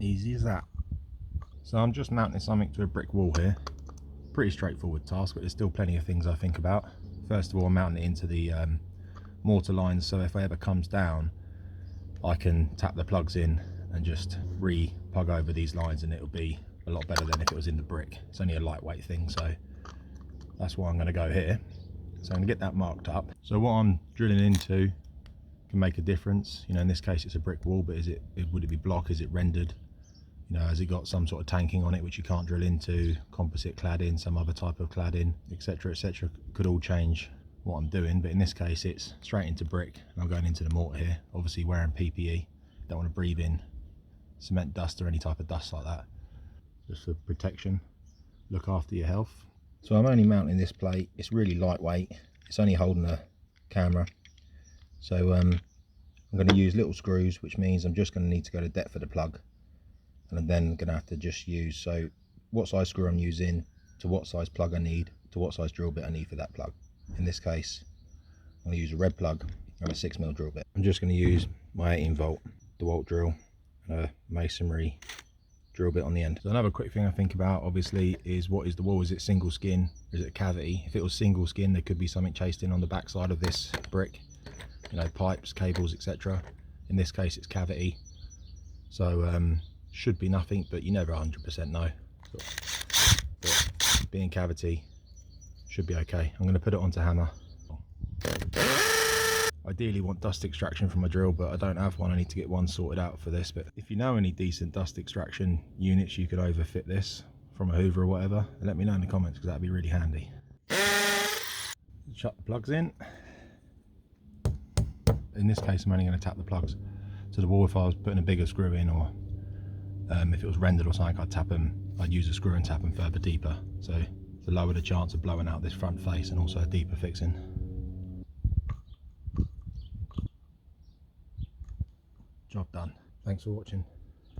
Easy as that. So I'm just mounting something to a brick wall here. Pretty straightforward task, but there's still plenty of things I think about. First of all, I'm mounting it into the mortar lines, so if it ever comes down, I can tap the plugs in and just re-plug over these lines, and it'll be a lot better than if it was in the brick. It's only a lightweight thing, so that's why I'm going to go here. So I'm going to get that marked up. So what I'm drilling into can make a difference. You know, in this case it's a brick wall, but would it be block? Is it rendered? You know, has it got some sort of tanking on it which you can't drill into, composite cladding, some other type of cladding, etc, etc, could all change what I'm doing. But in this case it's straight into brick, and I'm going into the mortar here, obviously wearing PPE. Don't want to breathe in cement dust or any type of dust like that, just for protection. Look after your health. So I'm only mounting this plate. It's really lightweight, it's only holding a camera, so I'm going to use little screws, which means I'm just going to need to go to depth of the plug, and I'm then going to have to just use, so what size screw I'm using, to what size plug I need, to what size drill bit I need for that plug. In this case I'm going to use a red plug and a 6mm drill bit. I'm just going to use my 18V DeWalt drill and a masonry drill bit on the end. So another quick thing I think about obviously is, what is the wall? Is it single skin or is it a cavity? If it was single skin, there could be something chased in on the back side of this brick, you know, pipes, cables, etc. In this case it's cavity, so should be nothing, but you never 100% know. But being cavity, should be okay. I'm going to put it onto hammer. Ideally want dust extraction from my drill, but I don't have one. I need to get one sorted out for this. But if you know any decent dust extraction units you could overfit this from a Hoover or whatever, let me know in the comments, because that'd be really handy. Shut the plugs in. In this case I'm only going to tap the plugs to the wall. If I was putting a bigger screw in, or if it was rendered or something, I'd use a screw and tap them further deeper, so to lower the chance of blowing out this front face, and also a deeper fixing. Job done. Thanks for watching.